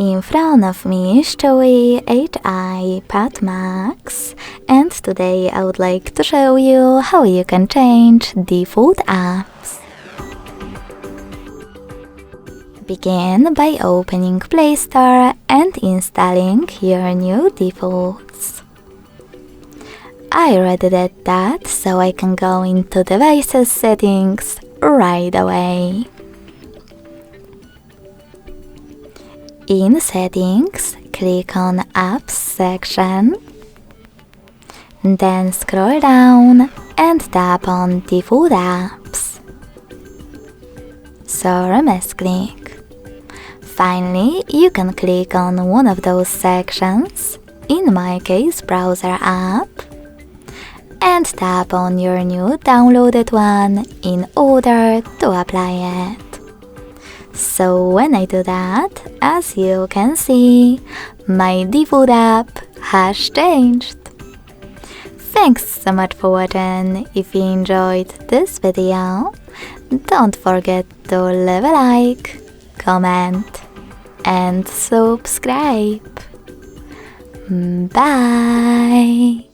In front of me is Chuwi HiPad Max, and today I would like to show you how you can change default apps. Begin by opening Play Store and installing your new defaults. I already did that, so I can go into Devices Settings right away. In Settings, click on Apps section, then scroll down and tap on Default Apps. So misclick. Finally, you can click on one of those sections, in my case Browser app, and tap on your new downloaded one in order to apply it. So when I do that, as you can see, my default app has changed. Thanks so much for watching. If you enjoyed this video, don't forget to leave a like, comment and subscribe. Bye!